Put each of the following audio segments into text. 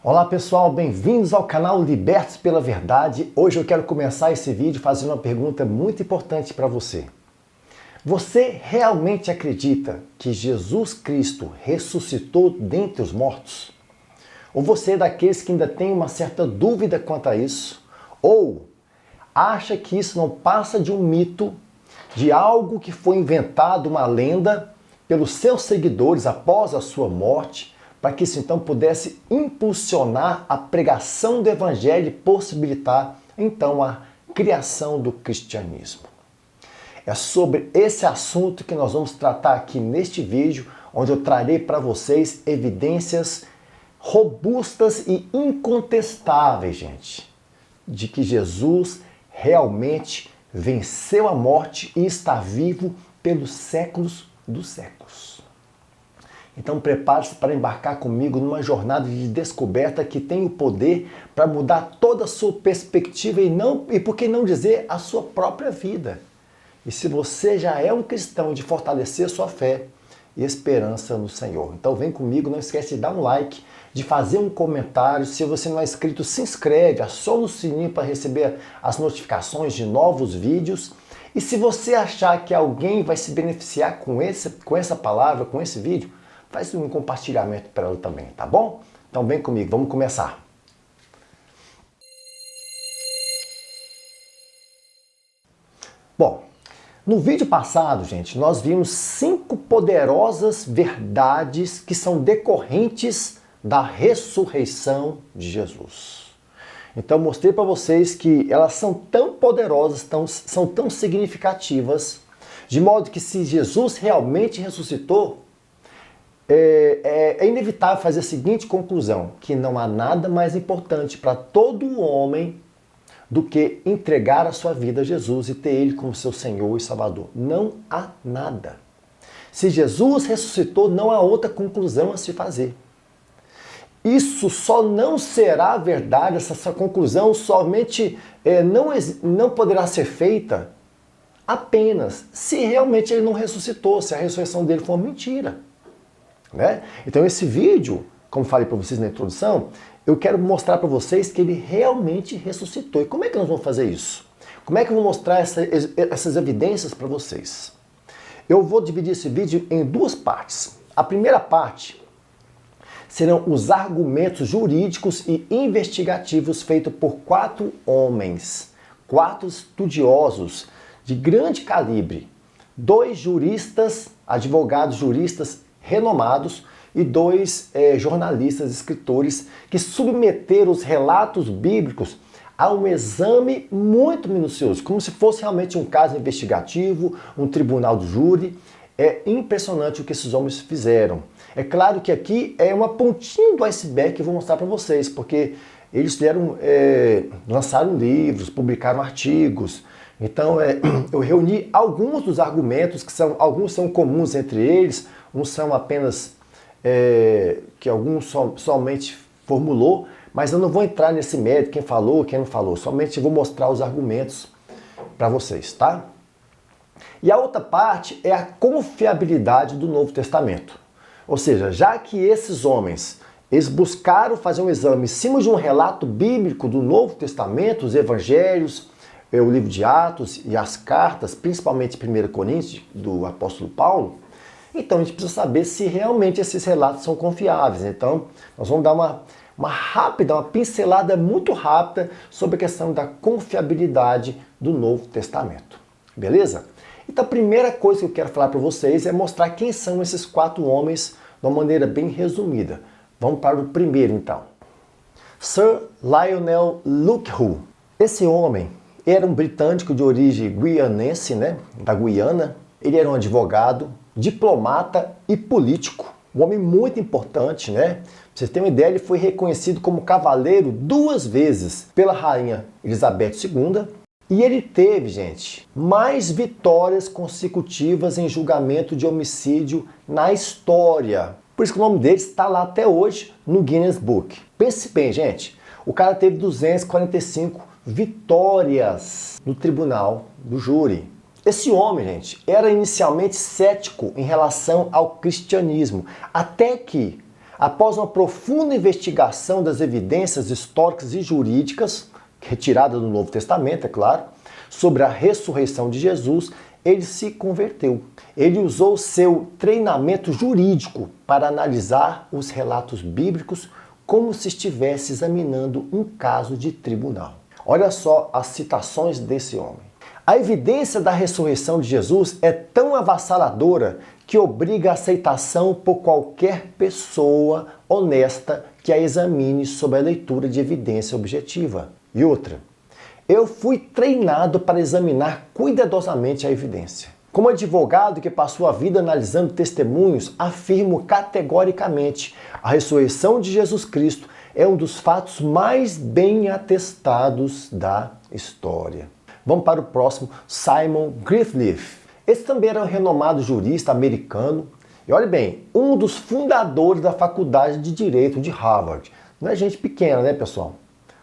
Olá pessoal, bem-vindos ao canal Libertos pela Verdade. Hoje eu quero começar esse vídeo fazendo uma pergunta muito importante para você. Você realmente acredita que Jesus Cristo ressuscitou dentre os mortos? Ou você é daqueles que ainda tem uma certa dúvida quanto a isso? Ou acha que isso não passa de um mito, de algo que foi inventado, uma lenda, pelos seus seguidores após a sua morte, para que isso então pudesse impulsionar a pregação do Evangelho e possibilitar então a criação do cristianismo? É sobre esse assunto que nós vamos tratar aqui neste vídeo, onde eu trarei para vocês evidências robustas e incontestáveis, gente, de que Jesus realmente venceu a morte e está vivo pelos séculos dos séculos. Então prepare-se para embarcar comigo numa jornada de descoberta que tem o poder para mudar toda a sua perspectiva e por que não dizer a sua própria vida. E se você já é um cristão, de fortalecer sua fé e esperança no Senhor. Então vem comigo, não esquece de dar um like, de fazer um comentário. Se você não é inscrito, se inscreve, aciona o sininho para receber as notificações de novos vídeos. E se você achar que alguém vai se beneficiar com essa palavra, com esse vídeo, faz um compartilhamento para ela também, tá bom? Então vem comigo, vamos começar. Bom, no vídeo passado, gente, nós vimos 5 poderosas verdades que são decorrentes da ressurreição de Jesus. Então mostrei para vocês que elas são tão poderosas, são tão significativas, de modo que se Jesus realmente ressuscitou, é inevitável fazer a seguinte conclusão, que não há nada mais importante para todo homem do que entregar a sua vida a Jesus e ter Ele como seu Senhor e Salvador. Não há nada. Se Jesus ressuscitou, não há outra conclusão a se fazer. Isso só não será verdade, essa conclusão somente não poderá ser feita apenas se realmente Ele não ressuscitou, se a ressurreição dele for mentira. Né? Então esse vídeo, como falei para vocês na introdução, eu quero mostrar para vocês que ele realmente ressuscitou. E como é que nós vamos fazer isso? Como é que eu vou mostrar essas evidências para vocês? Eu vou dividir esse vídeo em 2 partes. A primeira parte serão os argumentos jurídicos e investigativos feitos por 4 homens, 4 estudiosos de grande calibre, 2 juristas, advogados juristas renomados e 2 jornalistas, escritores que submeteram os relatos bíblicos a um exame muito minucioso, como se fosse realmente um caso investigativo, um tribunal de júri. É impressionante o que esses homens fizeram. É claro que aqui é uma pontinha do iceberg que eu vou mostrar para vocês, porque eles lançaram livros, publicaram artigos. Então eu reuni alguns dos argumentos, alguns são comuns entre eles, uns são apenas que alguns somente formulou, mas eu não vou entrar nesse mérito, quem falou, quem não falou, somente vou mostrar os argumentos para vocês, tá? E a outra parte é a confiabilidade do Novo Testamento. Ou seja, já que esses homens, eles buscaram fazer um exame em cima de um relato bíblico do Novo Testamento, os evangelhos, o livro de Atos e as cartas, principalmente 1 Coríntios, do apóstolo Paulo, então a gente precisa saber se realmente esses relatos são confiáveis. Então nós vamos dar uma pincelada muito rápida sobre a questão da confiabilidade do Novo Testamento. Beleza? Então a primeira coisa que eu quero falar para vocês é mostrar quem são esses 4 homens de uma maneira bem resumida. Vamos para o primeiro então. Sir Lionel Luckhoo. Esse homem era um britânico de origem guianense, né, da Guiana. Ele era um advogado, diplomata e político. Um homem muito importante, né? Pra vocês terem uma ideia, ele foi reconhecido como cavaleiro 2 vezes pela rainha Elizabeth II. E ele teve, gente, mais vitórias consecutivas em julgamento de homicídio na história. Por isso que o nome dele está lá até hoje no Guinness Book. Pense bem, gente, o cara teve 245 vitórias no tribunal do júri. Esse homem, gente, era inicialmente cético em relação ao cristianismo, até que Após uma profunda investigação das evidências históricas e jurídicas, retirada do Novo Testamento, é claro, sobre a ressurreição de Jesus, ele se converteu. Ele usou seu treinamento jurídico para analisar os relatos bíblicos como se estivesse examinando um caso de tribunal. Olha só as citações desse homem. A evidência da ressurreição de Jesus é tão avassaladora que obriga a aceitação por qualquer pessoa honesta que a examine sob a leitura de evidência objetiva. E outra, eu fui treinado para examinar cuidadosamente a evidência. Como advogado que passou a vida analisando testemunhos, afirmo categoricamente: a ressurreição de Jesus Cristo é um dos fatos mais bem atestados da história. Vamos para o próximo, Simon Griffith. Esse também era um renomado jurista americano e, olha bem, um dos fundadores da Faculdade de Direito de Harvard. Não é gente pequena, né, pessoal?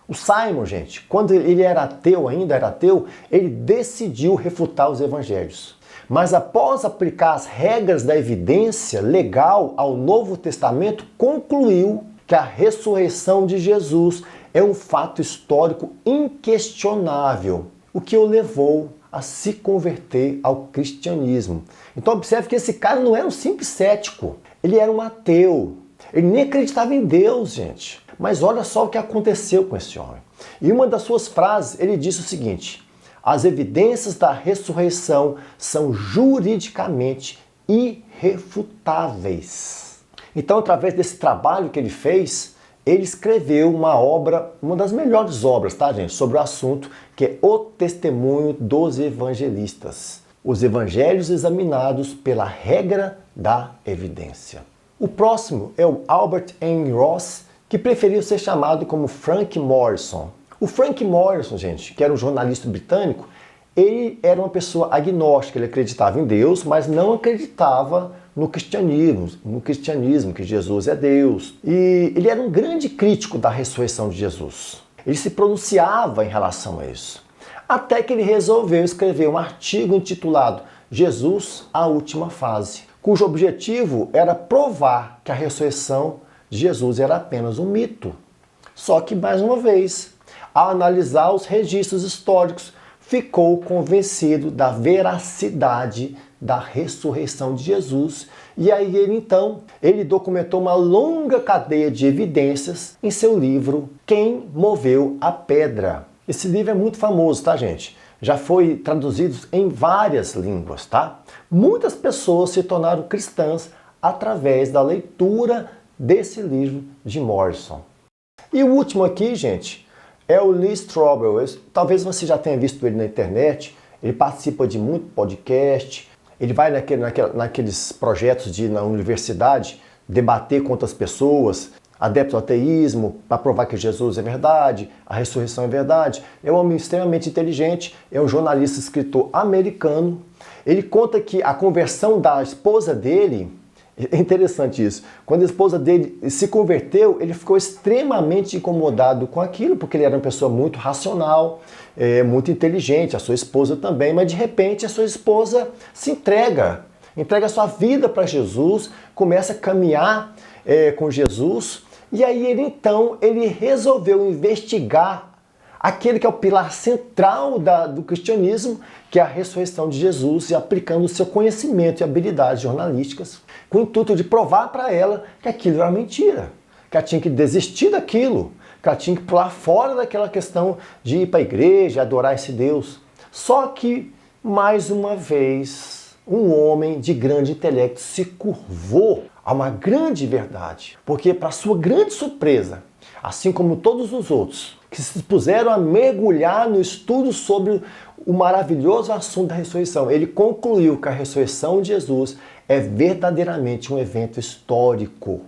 O Simon, gente, quando ele era ateu, ainda era ateu, ele decidiu refutar os evangelhos. Mas após aplicar as regras da evidência legal ao Novo Testamento, concluiu que a ressurreição de Jesus é um fato histórico inquestionável, o que o levou a se converter ao cristianismo. Então observe que esse cara não era um simples cético, ele era um ateu. Ele nem acreditava em Deus, gente. Mas olha só o que aconteceu com esse homem. Em uma das suas frases, ele disse o seguinte: as evidências da ressurreição são juridicamente irrefutáveis. Então, através desse trabalho que ele fez, ele escreveu uma obra, uma das melhores obras, tá, gente, sobre o assunto, que é O Testemunho dos Evangelistas. Os evangelhos examinados pela regra da evidência. O próximo é o Albert N. Ross, que preferiu ser chamado como Frank Morison. O Frank Morison, gente, que era um jornalista britânico, ele era uma pessoa agnóstica, ele acreditava em Deus, mas não acreditava no cristianismo, que Jesus é Deus. E ele era um grande crítico da ressurreição de Jesus. Ele se pronunciava em relação a isso. Até que ele resolveu escrever um artigo intitulado Jesus, a Última Fase, cujo objetivo era provar que a ressurreição de Jesus era apenas um mito. Só que, mais uma vez, ao analisar os registros históricos, ficou convencido da veracidade da ressurreição de Jesus. E aí ele documentou uma longa cadeia de evidências em seu livro Quem Moveu a Pedra. Esse livro é muito famoso, tá, gente? Já foi traduzido em várias línguas, tá? Muitas pessoas se tornaram cristãs através da leitura desse livro de Morison. E o último aqui, gente, é o Lee Strobel. Talvez você já tenha visto ele na internet. Ele participa de muito podcast. Ele vai naqueles projetos na universidade debater com outras pessoas, adeptos ao ateísmo, para provar que Jesus é verdade, a ressurreição é verdade. É um homem extremamente inteligente, é um jornalista, escritor americano. Ele conta que a conversão da esposa dele, é interessante isso, quando a esposa dele se converteu, ele ficou extremamente incomodado com aquilo, porque ele era uma pessoa muito racional, muito inteligente, a sua esposa também, mas de repente a sua esposa se entrega a sua vida para Jesus, começa a caminhar com Jesus, e aí ele resolveu investigar aquele que é o pilar central do cristianismo, que é a ressurreição de Jesus, e aplicando o seu conhecimento e habilidades jornalísticas, com o intuito de provar para ela que aquilo era mentira, que ela tinha que desistir daquilo, que ela tinha que pular fora daquela questão de ir para a igreja, adorar esse Deus. Só que, mais uma vez, um homem de grande intelecto se curvou a uma grande verdade, porque, para sua grande surpresa, assim como todos os outros, que se dispuseram a mergulhar no estudo sobre o maravilhoso assunto da ressurreição, ele concluiu que a ressurreição de Jesus é verdadeiramente um evento histórico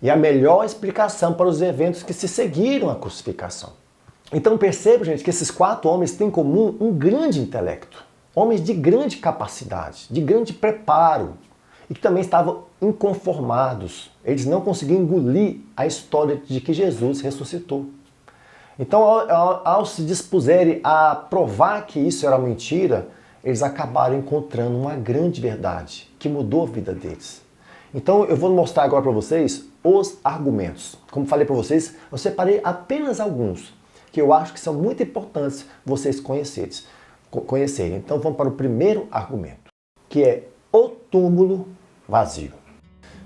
e a melhor explicação para os eventos que se seguiram à crucificação. Então perceba, gente, que esses 4 homens têm em comum um grande intelecto, homens de grande capacidade, de grande preparo, e que também estavam inconformados. Eles não conseguiam engolir a história de que Jesus ressuscitou. Então, ao se dispuserem a provar que isso era mentira, eles acabaram encontrando uma grande verdade que mudou a vida deles. Então, eu vou mostrar agora para vocês os argumentos. Como falei para vocês, eu separei apenas alguns que eu acho que são muito importantes vocês conhecerem. Então vamos para o primeiro argumento, que é o túmulo vazio.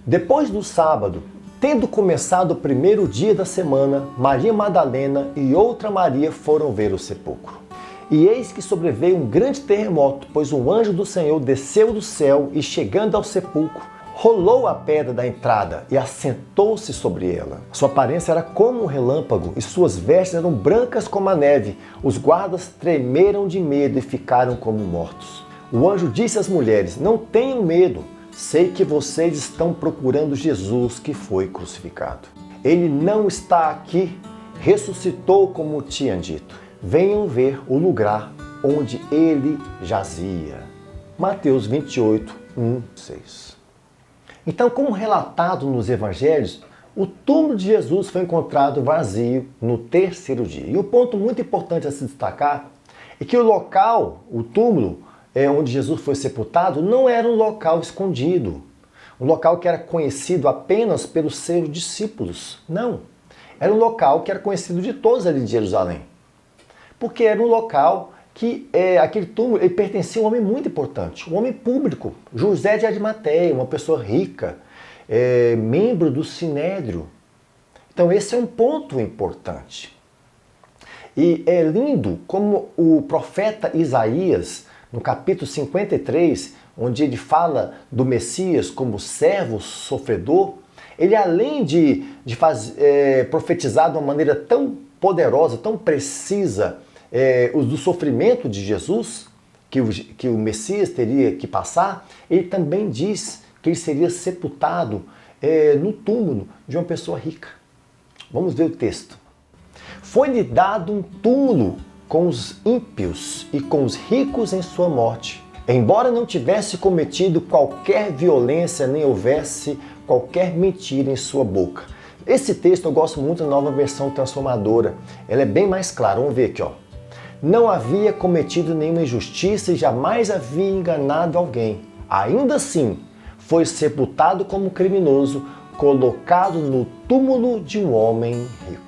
Depois do sábado, tendo começado o primeiro dia da semana, Maria Madalena e outra Maria foram ver o sepulcro. E eis que sobreveio um grande terremoto, pois um anjo do Senhor desceu do céu e, chegando ao sepulcro, rolou a pedra da entrada e assentou-se sobre ela. Sua aparência era como um relâmpago e suas vestes eram brancas como a neve. Os guardas tremeram de medo e ficaram como mortos. O anjo disse às mulheres: não tenham medo, sei que vocês estão procurando Jesus que foi crucificado. Ele não está aqui, ressuscitou como tinha dito. Venham ver o lugar onde ele jazia. Mateus 28, 1, 6. Então, como relatado nos evangelhos, o túmulo de Jesus foi encontrado vazio no terceiro dia. E o ponto muito importante a se destacar é que o local, o túmulo onde Jesus foi sepultado, não era um local escondido, um local que era conhecido apenas pelos seus discípulos. Não, era um local que era conhecido de todos ali de Jerusalém. Porque era um local que aquele túmulo ele pertencia a um homem muito importante, um homem público, José de Arimateia, uma pessoa rica, membro do Sinédrio. Então esse é um ponto importante. E é lindo como o profeta Isaías, no capítulo 53, onde ele fala do Messias como servo sofredor, ele além de profetizar de uma maneira tão poderosa, tão precisa, do sofrimento de Jesus, que o Messias teria que passar, ele também diz que ele seria sepultado no túmulo de uma pessoa rica. Vamos ver o texto. Foi-lhe dado um túmulo com os ímpios e com os ricos em sua morte, embora não tivesse cometido qualquer violência, nem houvesse qualquer mentira em sua boca. Esse texto eu gosto muito da Nova Versão Transformadora. Ela é bem mais clara. Vamos ver aqui, ó. Não havia cometido nenhuma injustiça e jamais havia enganado alguém. Ainda assim, foi sepultado como criminoso, colocado no túmulo de um homem rico.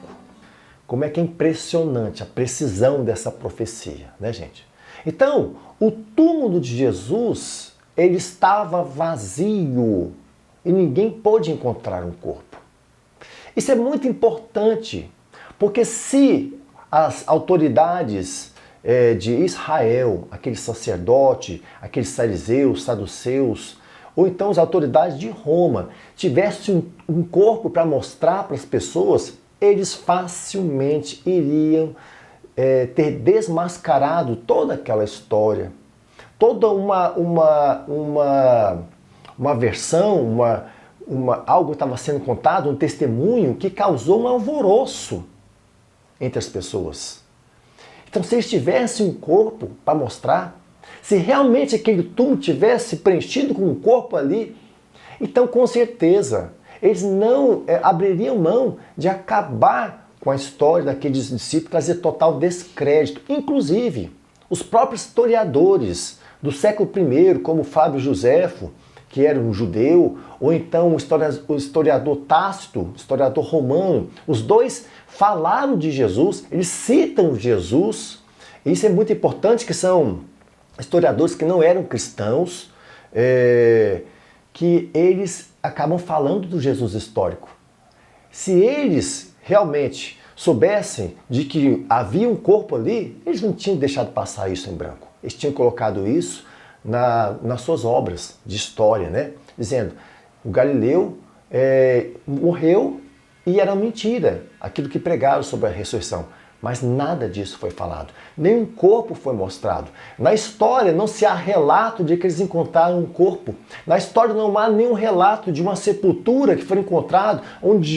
Como é que é impressionante a precisão dessa profecia, né, gente? Então, o túmulo de Jesus, ele estava vazio e ninguém pôde encontrar um corpo. Isso é muito importante, porque se as autoridades de Israel, aquele sacerdote, aqueles fariseus, saduceus, ou então as autoridades de Roma, tivessem um corpo para mostrar para as pessoas, eles facilmente iriam ter desmascarado toda aquela história, toda uma versão, algo estava sendo contado, um testemunho que causou um alvoroço entre as pessoas. Então, se eles tivessem um corpo para mostrar, se realmente aquele túmulo tivesse preenchido com um corpo ali, então com certeza eles não abririam mão de acabar com a história daqueles discípulos, trazer total descrédito. Inclusive, os próprios historiadores do século I, como Flávio Joséfo, que era um judeu, ou então o historiador Tácito, historiador romano, os dois falaram de Jesus, eles citam Jesus. Isso é muito importante, que são historiadores que não eram cristãos, que eles acabam falando do Jesus histórico. Se eles realmente soubessem de que havia um corpo ali, eles não tinham deixado passar isso em branco. Eles tinham colocado isso nas suas obras de história, né? Dizendo, o Galileu morreu e era mentira, aquilo que pregaram sobre a ressurreição. Mas nada disso foi falado. Nenhum corpo foi mostrado. Na história não se há relato de que eles encontraram um corpo. Na história não há nenhum relato de uma sepultura que foi encontrada, onde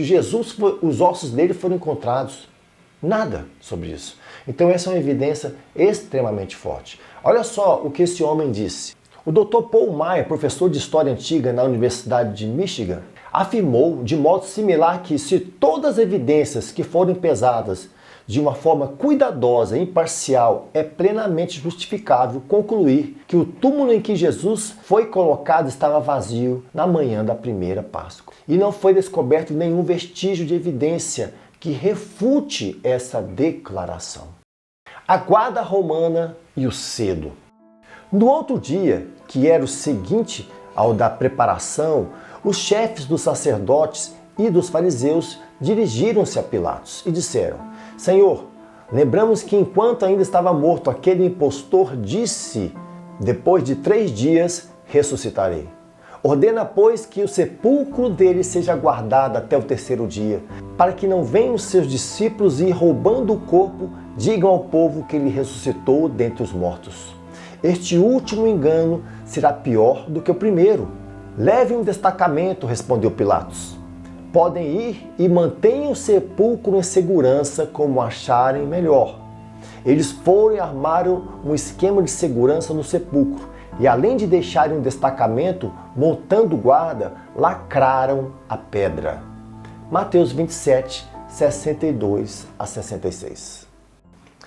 Jesus, os ossos dele foram encontrados. Nada sobre isso. Então essa é uma evidência extremamente forte. Olha só o que esse homem disse. O Dr. Paul Maier, professor de História Antiga na Universidade de Michigan, afirmou de modo similar que se todas as evidências que forem pesadas de uma forma cuidadosa e imparcial, é plenamente justificável concluir que o túmulo em que Jesus foi colocado estava vazio na manhã da primeira Páscoa. E não foi descoberto nenhum vestígio de evidência que refute essa declaração. A guarda romana e o selo. No outro dia, que era o seguinte ao da preparação, os chefes dos sacerdotes e dos fariseus dirigiram-se a Pilatos e disseram: Senhor, lembramos que enquanto ainda estava morto, aquele impostor disse: depois de 3 dias ressuscitarei. Ordena, pois, que o sepulcro dele seja guardado até o 3º dia, para que não venham os seus discípulos e, roubando o corpo, digam ao povo que ele ressuscitou dentre os mortos. Este último engano será pior do que o primeiro. Leve um destacamento, respondeu Pilatos. Podem ir e mantenham o sepulcro em segurança como acharem melhor. Eles foram e armaram um esquema de segurança no sepulcro e, além de deixarem um destacamento montando guarda, lacraram a pedra. Mateus 27, 62 a 66.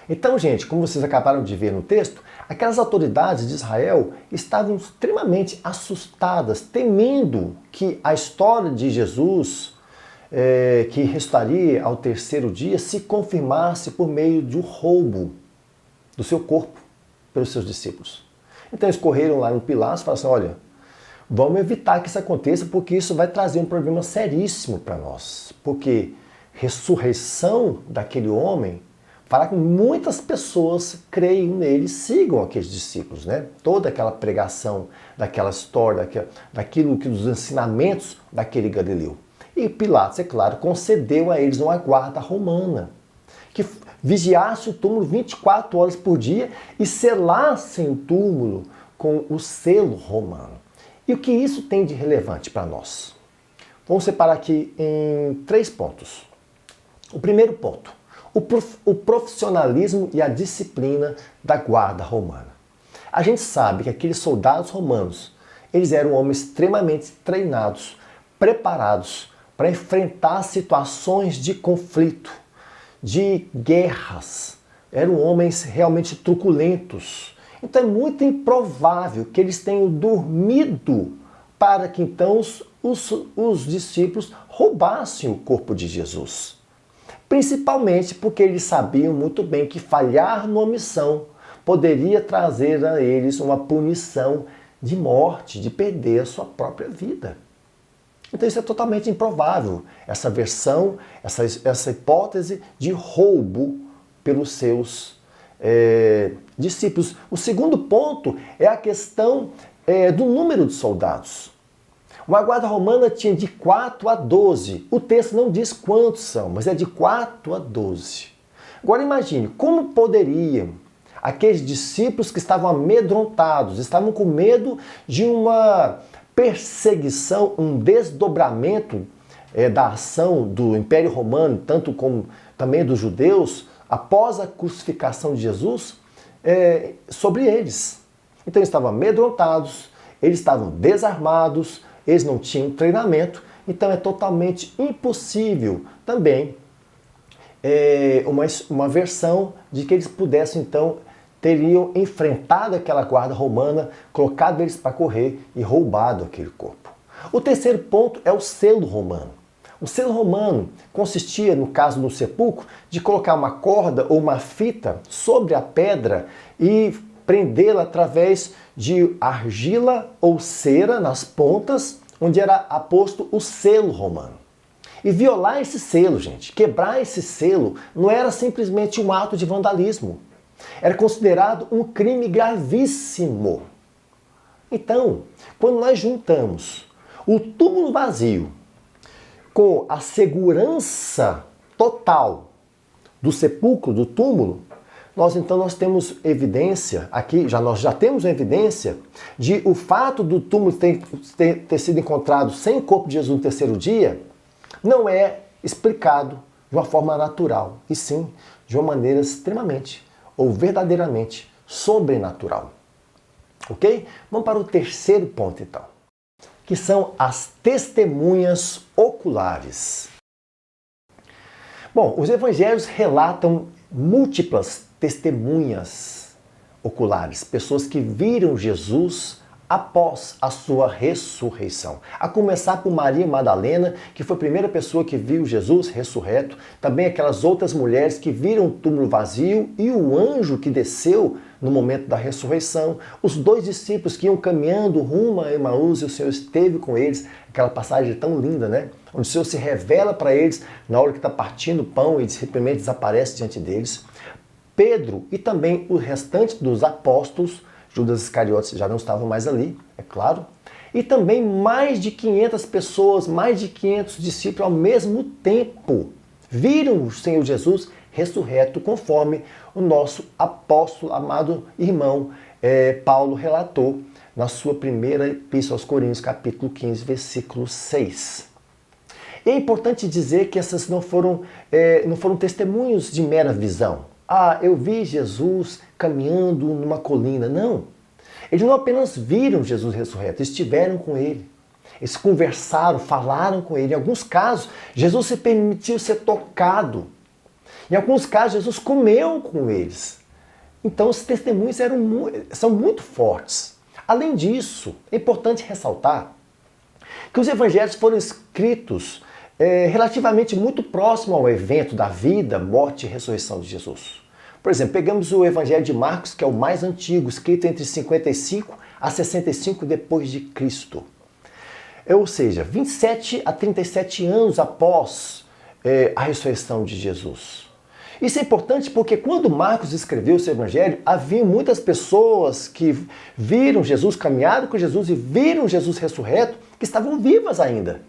Então, gente, como vocês acabaram de ver no texto, aquelas autoridades de Israel estavam extremamente assustadas, temendo que a história de Jesus, que ressuscitaria ao 3º dia, se confirmasse por meio de um roubo do seu corpo pelos seus discípulos. Então eles correram lá no Pilatos e falaram assim: olha, vamos evitar que isso aconteça, porque isso vai trazer um problema seríssimo para nós. Porque ressurreição daquele homem fará que muitas pessoas creiam nele e sigam aqueles discípulos, né? Toda aquela pregação, daquela história, daquilo que dos ensinamentos daquele Galileu. E Pilatos, é claro, concedeu a eles uma guarda romana, que vigiasse o túmulo 24 horas por dia e selasse o túmulo com o selo romano. E o que isso tem de relevante para nós? Vamos separar aqui em 3 pontos. O primeiro ponto: o profissionalismo e a disciplina da guarda romana. A gente sabe que aqueles soldados romanos, eles eram homens extremamente treinados, preparados para enfrentar situações de conflito, de guerras. Eram homens realmente truculentos. Então é muito improvável que eles tenham dormido para que então os discípulos roubassem o corpo de Jesus. Principalmente porque eles sabiam muito bem que falhar numa missão poderia trazer a eles uma punição de morte, de perder a sua própria vida. Então isso é totalmente improvável, essa versão, essa hipótese de roubo pelos seus discípulos. O segundo ponto é a questão do número de soldados. Uma guarda romana tinha de 4 a 12. O texto não diz quantos são, mas é de 4 a 12. Agora imagine, como poderiam aqueles discípulos que estavam amedrontados, estavam com medo de uma perseguição, um desdobramento da ação do Império Romano, tanto como também dos judeus, após a crucificação de Jesus, sobre eles. Então eles estavam amedrontados, eles estavam desarmados, eles não tinham treinamento, então é totalmente impossível também uma versão de que eles pudessem então teriam enfrentado aquela guarda romana, colocado eles para correr e roubado aquele corpo. O terceiro ponto é o selo romano. O selo romano consistia, no caso do sepulcro, de colocar uma corda ou uma fita sobre a pedra e prendê-la através de argila ou cera nas pontas, onde era aposto o selo romano. E violar esse selo, gente, quebrar esse selo, não era simplesmente um ato de vandalismo. Era considerado um crime gravíssimo. Então, quando nós juntamos o túmulo vazio com a segurança total do sepulcro, do túmulo, nós temos evidência aqui, nós já temos evidência de o fato do túmulo ter sido encontrado sem o corpo de Jesus no 3º dia, não é explicado de uma forma natural, e sim de uma maneira extremamente ou verdadeiramente sobrenatural. Ok? Vamos para o terceiro ponto então, que são as testemunhas oculares. Bom, os evangelhos relatam múltiplas testemunhas oculares, pessoas que viram Jesus após a sua ressurreição. A começar por Maria Madalena, que foi a primeira pessoa que viu Jesus ressurreto, também aquelas outras mulheres que viram o túmulo vazio e o anjo que desceu no momento da ressurreição, os dois discípulos que iam caminhando rumo a Emaús e o Senhor esteve com eles, aquela passagem tão linda, né? Onde o Senhor se revela para eles na hora que está partindo o pão e simplesmente desaparece diante deles. Pedro e também o restante dos apóstolos, Judas Iscariotes já não estavam mais ali, é claro, e também mais de 500 pessoas, mais de 500 discípulos ao mesmo tempo viram o Senhor Jesus ressurreto, conforme o nosso apóstolo, amado irmão Paulo relatou na sua primeira epístola aos Coríntios, capítulo 15, versículo 6. E é importante dizer que essas não foram testemunhos de mera visão. Ah, eu vi Jesus caminhando numa colina. Não. Eles não apenas viram Jesus ressurreto, estiveram com ele. Eles conversaram, falaram com ele. Em alguns casos, Jesus se permitiu ser tocado. Em alguns casos, Jesus comeu com eles. Então, os testemunhos são muito fortes. Além disso, é importante ressaltar que os evangelhos foram escritos relativamente muito próximo ao evento da vida, morte e ressurreição de Jesus. Por exemplo, pegamos o Evangelho de Marcos, que é o mais antigo, escrito entre 55 a 65 depois de Cristo. Ou seja, 27 a 37 anos após a ressurreição de Jesus. Isso é importante porque quando Marcos escreveu o seu Evangelho, havia muitas pessoas que viram Jesus, caminharam com Jesus e viram Jesus ressurreto, que estavam vivas ainda.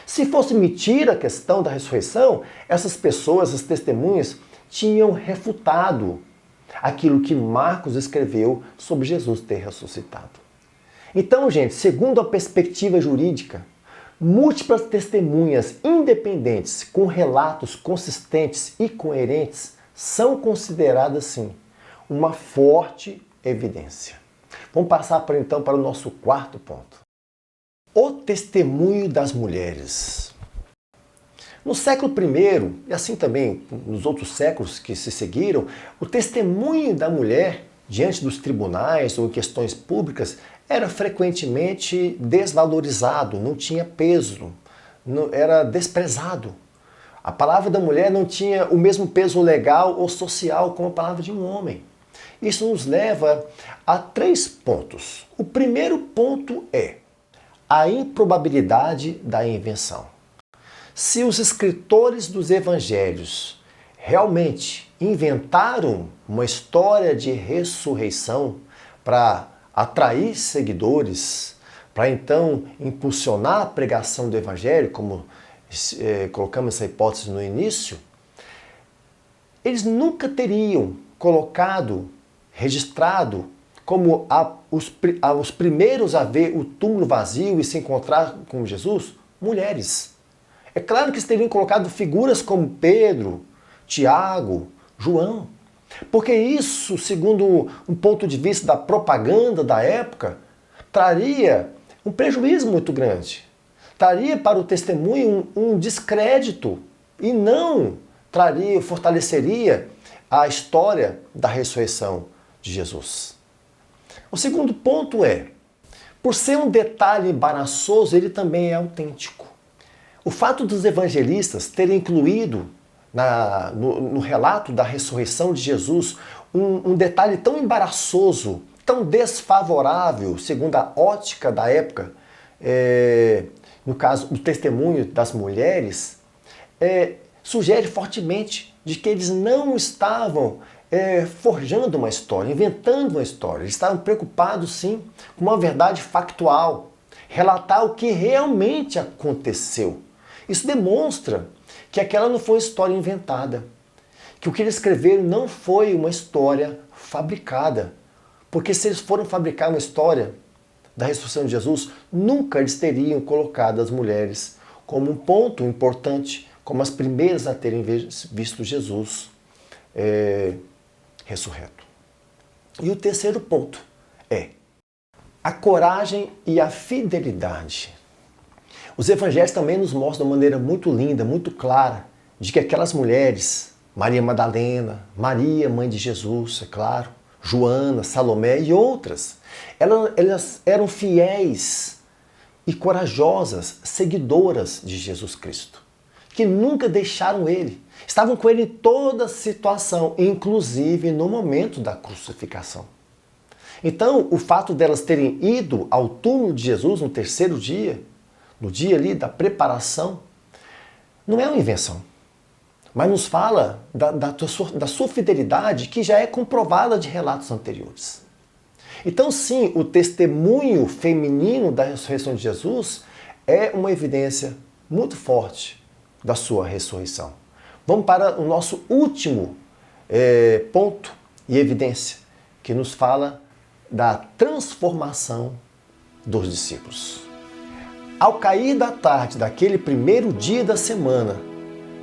Se fosse mentira a questão da ressurreição, essas pessoas, as testemunhas, tinham refutado aquilo que Marcos escreveu sobre Jesus ter ressuscitado. Então, gente, segundo a perspectiva jurídica, múltiplas testemunhas independentes com relatos consistentes e coerentes são consideradas, sim, uma forte evidência. Vamos passar, então, para o nosso quarto ponto. O testemunho das mulheres. No século I, e assim também nos outros séculos que se seguiram, o testemunho da mulher diante dos tribunais ou em questões públicas era frequentemente desvalorizado, não tinha peso, era desprezado. A palavra da mulher não tinha o mesmo peso legal ou social como a palavra de um homem. Isso nos leva a 3 pontos. O primeiro ponto é a improbabilidade da invenção. Se os escritores dos evangelhos realmente inventaram uma história de ressurreição para atrair seguidores, para então impulsionar a pregação do evangelho, como colocamos essa hipótese no início, eles nunca teriam colocado, registrado, como os primeiros a ver o túmulo vazio e se encontrar com Jesus, mulheres. É claro que eles teriam colocado figuras como Pedro, Tiago, João, porque isso, segundo um ponto de vista da propaganda da época, traria um prejuízo muito grande. Traria para o testemunho um descrédito e não fortaleceria a história da ressurreição de Jesus. O segundo ponto é, por ser um detalhe embaraçoso, ele também é autêntico. O fato dos evangelistas terem incluído no relato da ressurreição de Jesus um detalhe tão embaraçoso, tão desfavorável, segundo a ótica da época, no caso, o testemunho das mulheres, sugere fortemente de que eles não estavam forjando uma história, inventando uma história. Eles estavam preocupados, sim, com uma verdade factual, relatar o que realmente aconteceu. Isso demonstra que aquela não foi uma história inventada, que o que eles escreveram não foi uma história fabricada. Porque se eles foram fabricar uma história da ressurreição de Jesus, nunca eles teriam colocado as mulheres como um ponto importante, como as primeiras a terem visto Jesus ressurreto. E o terceiro ponto é a coragem e a fidelidade. Os evangelhos também nos mostram de uma maneira muito linda, muito clara, de que aquelas mulheres, Maria Madalena, Maria, mãe de Jesus, é claro, Joana, Salomé e outras, elas eram fiéis e corajosas seguidoras de Jesus Cristo, que nunca deixaram ele. Estavam com ele em toda situação, inclusive no momento da crucificação. Então, o fato delas terem ido ao túmulo de Jesus no terceiro dia, no dia ali da preparação, não é uma invenção, mas nos fala da sua fidelidade, que já é comprovada de relatos anteriores. Então, sim, o testemunho feminino da ressurreição de Jesus é uma evidência muito forte da sua ressurreição. Vamos para o nosso último ponto e evidência, que nos fala da transformação dos discípulos. Ao cair da tarde daquele primeiro dia da semana,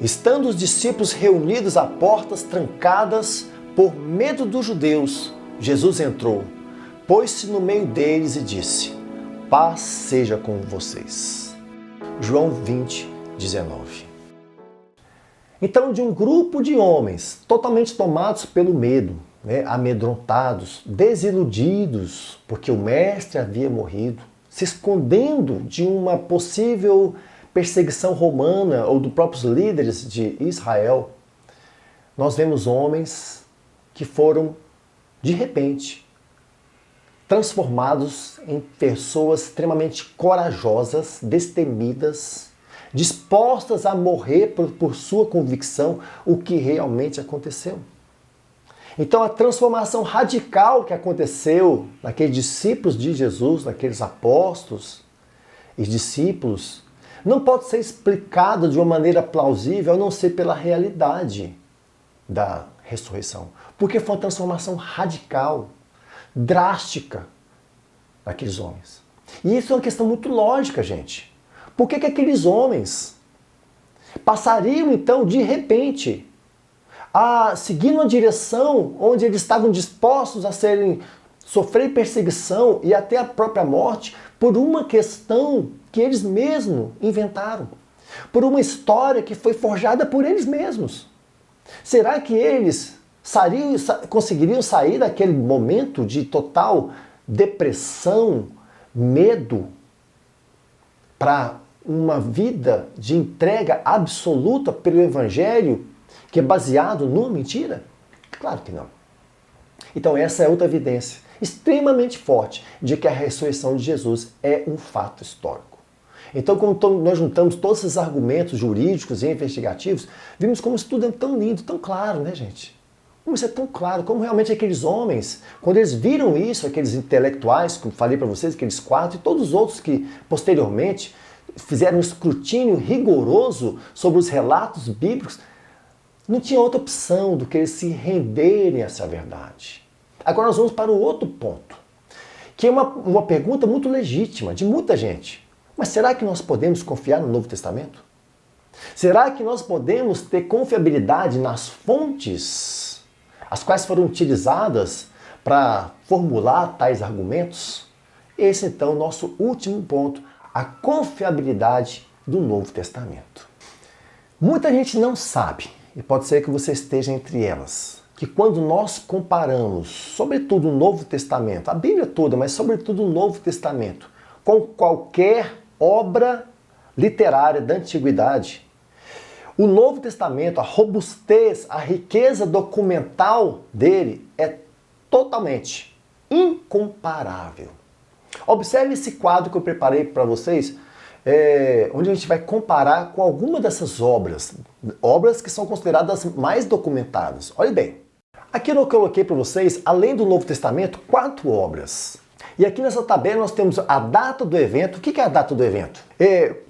estando os discípulos reunidos a portas trancadas por medo dos judeus, Jesus entrou, pôs-se no meio deles e disse: paz seja com vocês. João 20, 19. Então, de um grupo de homens totalmente tomados pelo medo, amedrontados, desiludidos, porque o mestre havia morrido, se escondendo de uma possível perseguição romana ou dos próprios líderes de Israel, nós vemos homens que foram, de repente, transformados em pessoas extremamente corajosas, destemidas, dispostas a morrer por sua convicção, o que realmente aconteceu. Então a transformação radical que aconteceu naqueles discípulos de Jesus, naqueles apóstolos e discípulos, não pode ser explicada de uma maneira plausível a não ser pela realidade da ressurreição. Porque foi uma transformação radical, drástica daqueles homens. E isso é uma questão muito lógica, gente. Por que aqueles homens passariam, então, de repente, a seguir uma direção onde eles estavam dispostos a sofrer perseguição e até a própria morte por uma questão que eles mesmos inventaram, por uma história que foi forjada por eles mesmos? Será que eles conseguiriam sair daquele momento de total depressão, medo, para uma vida de entrega absoluta pelo Evangelho, que é baseado numa mentira? Claro que não. Então essa é outra evidência extremamente forte de que a ressurreição de Jesus é um fato histórico. Então, quando nós juntamos todos esses argumentos jurídicos e investigativos, vimos como isso tudo é tão lindo, tão claro, né, gente? Como isso é tão claro, como realmente aqueles homens, quando eles viram isso, aqueles intelectuais, como falei para vocês, aqueles quatro, e todos os outros que posteriormente fizeram um escrutínio rigoroso sobre os relatos bíblicos, não tinha outra opção do que eles se renderem a essa verdade. Agora nós vamos para o outro ponto, que é uma pergunta muito legítima de muita gente. Mas será que nós podemos confiar no Novo Testamento? Será que nós podemos ter confiabilidade nas fontes as quais foram utilizadas para formular tais argumentos? Esse então é o nosso último ponto, a confiabilidade do Novo Testamento. Muita gente não sabe, e pode ser que você esteja entre elas, que quando nós comparamos, sobretudo o Novo Testamento, a Bíblia toda, mas sobretudo o Novo Testamento, com qualquer obra literária da antiguidade, o Novo Testamento, a robustez, a riqueza documental dele é totalmente incomparável. Observe esse quadro que eu preparei para vocês, onde a gente vai comparar com alguma dessas obras que são consideradas mais documentadas. Olhe bem, aqui eu coloquei para vocês, além do Novo Testamento, 4 obras. E aqui nessa tabela nós temos a data do evento. O que é a data do evento?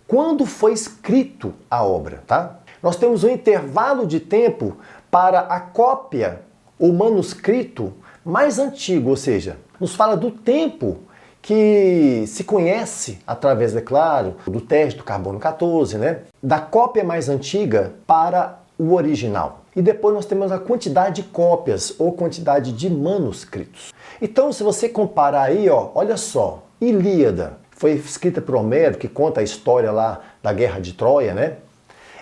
Quando foi escrito a obra, tá? Nós temos um intervalo de tempo para a cópia, o manuscrito mais antigo, ou seja, nos fala do tempo que se conhece através, é claro, do teste do carbono 14, né? Da cópia mais antiga para o original. E depois nós temos a quantidade de cópias ou quantidade de manuscritos. Então, se você comparar aí, olha só, Ilíada foi escrita por Homero, que conta a história lá da Guerra de Troia, né?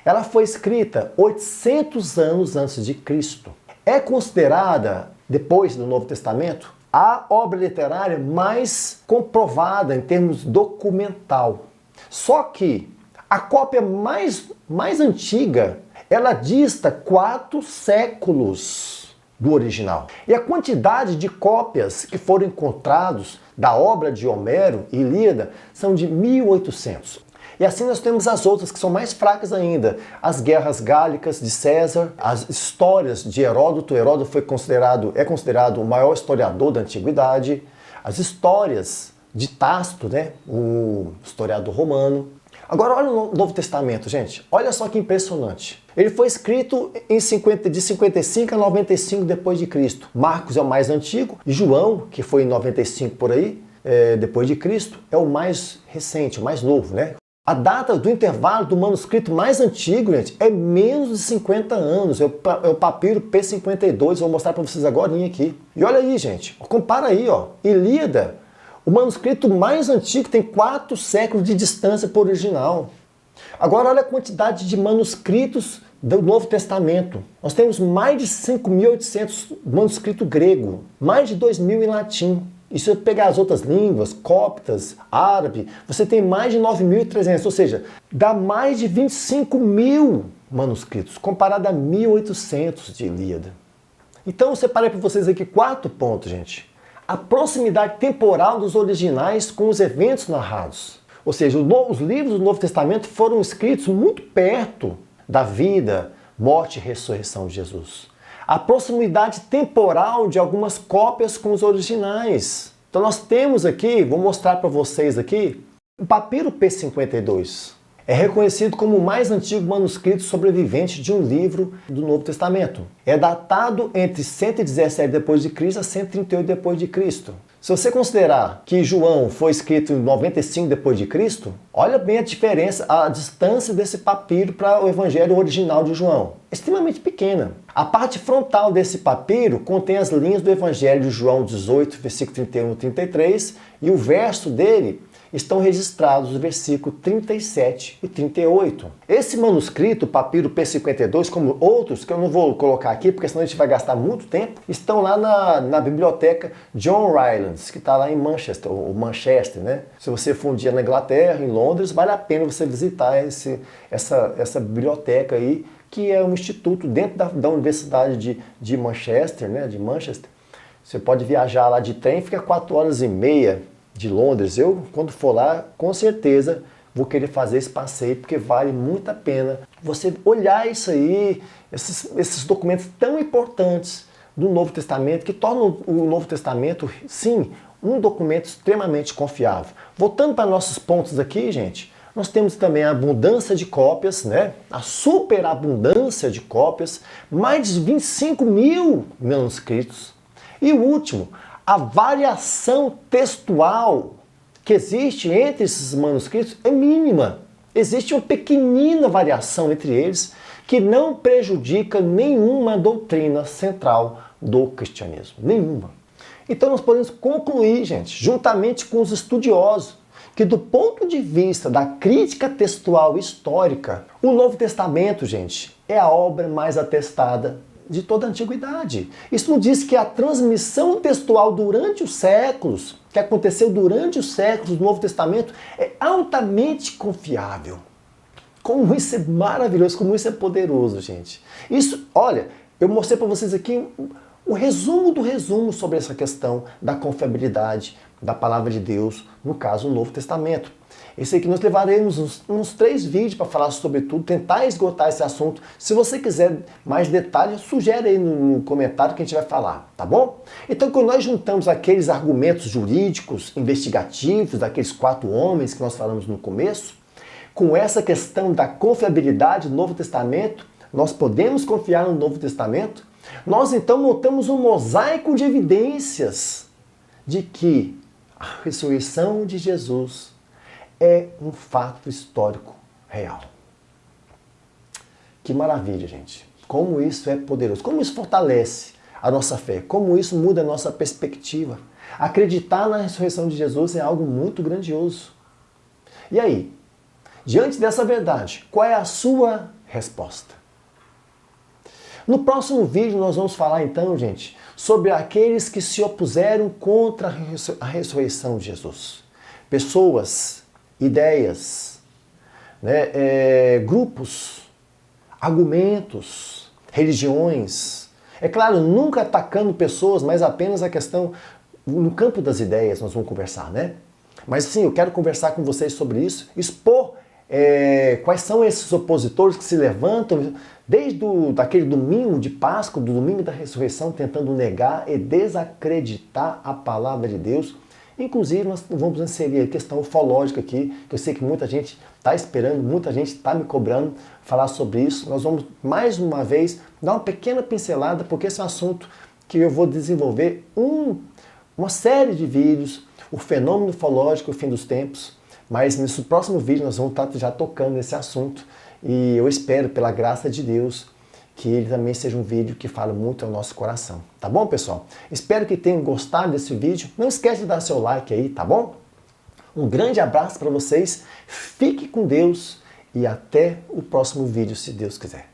Ela foi escrita 800 anos antes de Cristo. É considerada, depois do Novo Testamento, a obra literária mais comprovada em termos documental. Só que a cópia mais antiga, ela dista 4 séculos do original. E a quantidade de cópias que foram encontradas da obra de Homero e Ilíada são de 1800. E assim nós temos as outras que são mais fracas ainda. As guerras gálicas de César, as histórias de Heródoto. Heródoto é considerado o maior historiador da antiguidade. As histórias de Tácito, né? O historiador romano. Agora olha o Novo Testamento, gente. Olha só que impressionante. Ele foi escrito de 55 a 95 depois de Cristo. Marcos é o mais antigo e João, que foi em 95 por aí, depois de Cristo, é o mais recente, o mais novo, né? A data do intervalo do manuscrito mais antigo, gente, é menos de 50 anos. É o papiro P52, vou mostrar para vocês agora aqui. E olha aí, gente, compara aí, ó. Ilíada, o manuscrito mais antigo tem 4 séculos de distância para o original. Agora olha a quantidade de manuscritos do Novo Testamento. Nós temos mais de 5.800 manuscrito grego, mais de 2.000 em latim. E se eu pegar as outras línguas, coptas, árabe, você tem mais de 9.300, ou seja, dá mais de 25.000 manuscritos, comparado a 1.800 de Ilíada. Então eu separei para vocês aqui 4 pontos, gente. A proximidade temporal dos originais com os eventos narrados. Ou seja, os livros do Novo Testamento foram escritos muito perto da vida, morte e ressurreição de Jesus. A proximidade temporal de algumas cópias com os originais. Então nós temos aqui, vou mostrar para vocês aqui, o papiro P52. É reconhecido como o mais antigo manuscrito sobrevivente de um livro do Novo Testamento. É datado entre 117 depois de Cristo a 138 depois de Cristo. Se você considerar que João foi escrito em 95 depois de Cristo, olha bem a diferença, a distância desse papiro para o evangelho original de João. É extremamente pequena. A parte frontal desse papiro contém as linhas do evangelho de João 18, versículo 31 e 33, e o verso dele estão registrados no versículo 37 e 38. Esse manuscrito, o papiro P52, como outros, que eu não vou colocar aqui, porque senão a gente vai gastar muito tempo, estão lá na biblioteca John Rylands, que está lá em Manchester, ou Manchester, né? Se você for um dia na Inglaterra, em Londres, vale a pena você visitar essa biblioteca aí, que é um instituto dentro da Universidade de Manchester, né? De Manchester. Você pode viajar lá de trem, fica 4 horas e meia de Londres. Eu, quando for lá, com certeza vou querer fazer esse passeio, porque vale muito a pena você olhar isso aí, esses documentos tão importantes do Novo Testamento, que tornam o Novo Testamento, sim, um documento extremamente confiável. Voltando para nossos pontos aqui, gente, nós temos também a abundância de cópias, né? A superabundância de cópias, mais de 25.000 manuscritos. E o último, a variação textual que existe entre esses manuscritos é mínima. Existe uma pequenina variação entre eles que não prejudica nenhuma doutrina central do cristianismo. Nenhuma. Então nós podemos concluir, gente, juntamente com os estudiosos, que do ponto de vista da crítica textual histórica, o Novo Testamento, gente, é a obra mais atestada de toda a antiguidade. Isso não diz que a transmissão textual durante os séculos, que aconteceu durante os séculos do Novo Testamento, é altamente confiável. Como isso é maravilhoso, como isso é poderoso, gente. Isso, olha, eu mostrei para vocês aqui o resumo do resumo sobre essa questão da confiabilidade da palavra de Deus, no caso, o Novo Testamento. Esse aqui nós levaremos uns 3 vídeos para falar sobre tudo, tentar esgotar esse assunto. Se você quiser mais detalhes, sugere aí no comentário que a gente vai falar, tá bom? Então, quando nós juntamos aqueles argumentos jurídicos, investigativos, daqueles 4 homens que nós falamos no começo, com essa questão da confiabilidade do Novo Testamento, nós podemos confiar no Novo Testamento, nós então montamos um mosaico de evidências de que a ressurreição de Jesus é um fato histórico real. Que maravilha, gente. Como isso é poderoso, como isso fortalece a nossa fé, como isso muda a nossa perspectiva. Acreditar na ressurreição de Jesus é algo muito grandioso. E aí, diante dessa verdade, qual é a sua resposta. No próximo vídeo nós vamos falar então, gente, sobre aqueles que se opuseram contra a ressurreição de Jesus. Pessoas, ideias, né, grupos, argumentos, religiões. É claro, nunca atacando pessoas, mas apenas a questão no campo das ideias nós vamos conversar, né? Mas sim, eu quero conversar com vocês sobre isso, expor quais são esses opositores que se levantam desde daquele domingo de Páscoa, do domingo da ressurreição, tentando negar e desacreditar a palavra de Deus. Inclusive, nós vamos inserir a questão ufológica aqui, que eu sei que muita gente está esperando, muita gente está me cobrando falar sobre isso. Nós vamos, mais uma vez, dar uma pequena pincelada, porque esse é um assunto que eu vou desenvolver uma série de vídeos, o fenômeno ufológico, o fim dos tempos. Mas nesse próximo vídeo nós vamos estar já tocando nesse assunto e eu espero, pela graça de Deus, que ele também seja um vídeo que fale muito ao nosso coração. Tá bom, pessoal? Espero que tenham gostado desse vídeo. Não esquece de dar seu like aí, tá bom? Um grande abraço para vocês, fique com Deus e até o próximo vídeo, se Deus quiser.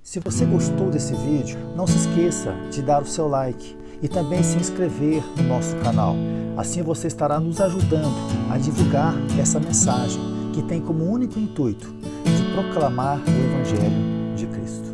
Se você gostou desse vídeo, não se esqueça de dar o seu like e também se inscrever no nosso canal. Assim você estará nos ajudando a divulgar essa mensagem que tem como único intuito de proclamar o Evangelho de Cristo.